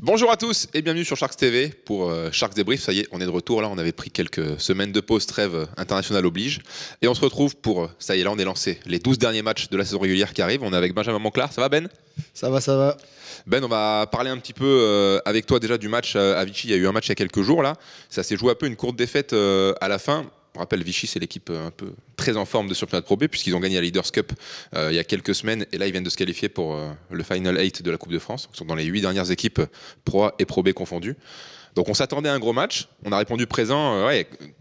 Bonjour à tous et bienvenue sur Sharks TV pour Sharks Débrief. Ça y est, on est de retour là, on avait pris quelques semaines de pause, trêve internationale oblige. Et on se retrouve pour, ça y est là, on est lancé les 12 derniers matchs de la saison régulière qui arrivent. On est avec Benjamin Monclar, ça va Ben? Ça va, ça va. Ben, on va parler un petit peu avec toi déjà du match à Vichy. Il y a eu un match il y a quelques jours là, ça s'est joué un peu une courte défaite à la fin. On rappelle, Vichy, c'est l'équipe un peu très en forme de championnat de Pro B puisqu'ils ont gagné la Leaders Cup il y a quelques semaines et là ils viennent de se qualifier pour le Final 8 de la Coupe de France. Ils sont dans les 8 dernières équipes Pro A et Pro B confondues. Donc on s'attendait à un gros match. On a répondu présent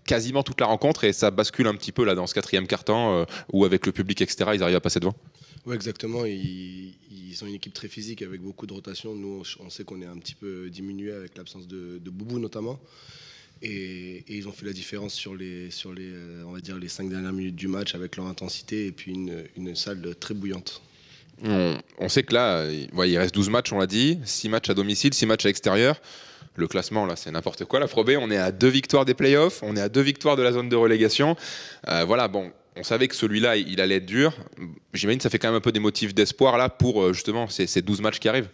quasiment toute la rencontre et ça bascule un petit peu là dans ce quatrième quart-temps où avec le public etc. ils arrivent à passer devant. Oui, exactement. Ils ont une équipe très physique avec beaucoup de rotation. Nous, on sait qu'on est un petit peu diminué avec l'absence de Boubou notamment. Et ils ont fait la différence sur les on va dire les 5 dernières minutes du match avec leur intensité et puis une salle très bouillante. On sait que là, il reste 12 matchs, on l'a dit, 6 matchs à domicile, 6 matchs à l'extérieur. Le classement, là, c'est n'importe quoi. La Pro B, on est à 2 victoires des playoffs, on est à 2 victoires de la zone de relégation. Voilà, bon, on savait que celui-là, il allait être dur. J'imagine que ça fait quand même un peu des motifs d'espoir là pour justement ces 12 matchs qui arrivent.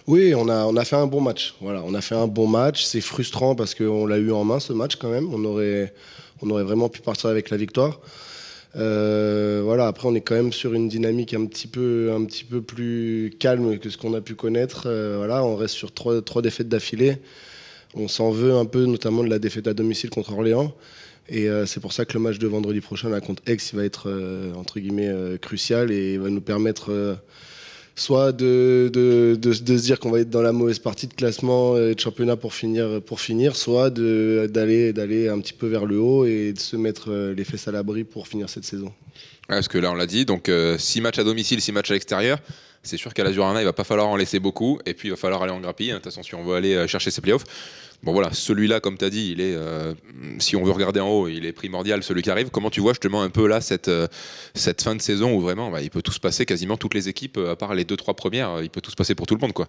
Oui, on a fait un bon match. Voilà, on a fait un bon match. C'est frustrant parce qu'on l'a eu en main ce match quand même. On aurait vraiment pu partir avec la victoire. Voilà, après on est quand même sur une dynamique un petit peu plus calme que ce qu'on a pu connaître. Voilà, on reste sur trois défaites d'affilée. On s'en veut un peu, notamment de la défaite à domicile contre Orléans. Et c'est pour ça que le match de vendredi prochain là, contre Aix, il va être entre guillemets crucial et il va nous permettre soit de se dire qu'on va être dans la mauvaise partie de classement et de championnat pour finir, soit d'aller un petit peu vers le haut et de se mettre les fesses à l'abri pour finir cette saison. Ouais, parce que là, on l'a dit, donc 6 matchs à domicile, 6 matchs à l'extérieur. C'est sûr qu'à l'Azur Arena, il va pas falloir en laisser beaucoup. Et puis, il va falloir aller en grappille. De toute façon, si on veut aller chercher ses playoffs. Bon, voilà, celui-là, comme tu as dit, il est, si on veut regarder en haut, il est primordial, celui qui arrive. Comment tu vois justement un peu là cette fin de saison où vraiment il peut tout se passer, quasiment toutes les équipes, à part les 2-3 premières, il peut tout se passer pour tout le monde, quoi.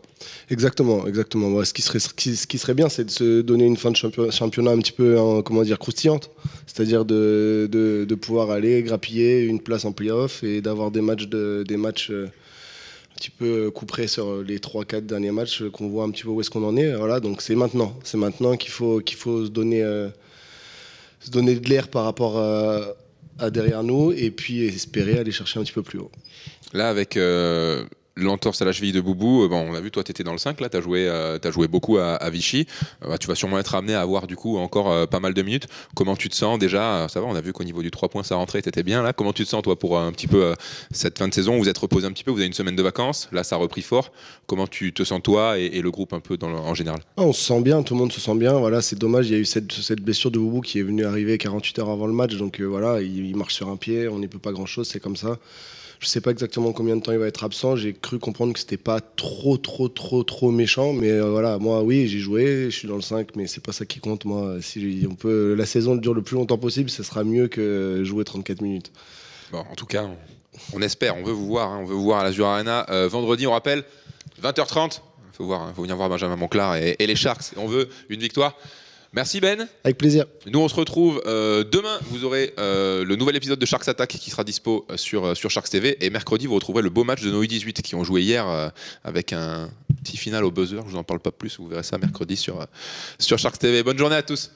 Exactement. Ouais, ce qui serait bien, c'est de se donner une fin de championnat un petit peu, comment dire, croustillante. C'est-à-dire de pouvoir aller grappiller une place en playoff et d'avoir des matchs un petit peu couperés sur les 3-4 derniers matchs, qu'on voit un petit peu où est-ce qu'on en est. Voilà, donc c'est maintenant qu'il faut se donner de l'air par rapport à derrière nous et puis espérer aller chercher un petit peu plus haut. Là, avec l'entorse à la cheville de Boubou, bon, on a vu, toi, tu étais dans le 5, là, tu as joué beaucoup à Vichy. Tu vas sûrement être amené à avoir du coup encore pas mal de minutes. Comment tu te sens déjà? Ça va, on a vu qu'au niveau du 3 points, ça rentrait, tu étais bien là. Comment tu te sens, toi, pour un petit peu cette fin de saison? Vous êtes reposé un petit peu, vous avez une semaine de vacances, là, ça a repris fort. Comment tu te sens, toi, et le groupe un peu en général? On se sent bien, tout le monde se sent bien. Voilà, c'est dommage, il y a eu cette blessure de Boubou qui est venue arriver 48 heures avant le match. Donc voilà, il marche sur un pied, on n'y peut pas grand-chose, c'est comme ça. Je sais pas exactement combien de temps il va être absent. J'ai cru comprendre que c'était pas trop méchant. Mais voilà, moi, oui, j'ai joué. Je suis dans le 5, mais c'est pas ça qui compte. Moi, si la saison dure le plus longtemps possible, ça sera mieux que jouer 34 minutes. Bon, en tout cas, on espère. On veut vous voir. On veut vous voir à l'Azur Arena vendredi. On rappelle, 20h30. Faut venir voir Benjamin Monclar et les Sharks. On veut une victoire. Merci Ben. Avec plaisir. Nous on se retrouve demain, vous aurez le nouvel épisode de Sharks Attack qui sera dispo sur Sharks TV et mercredi vous retrouverez le beau match de nos U18 qui ont joué hier avec un petit final au buzzer, je vous en parle pas plus, vous verrez ça mercredi sur Sharks TV. Bonne journée à tous.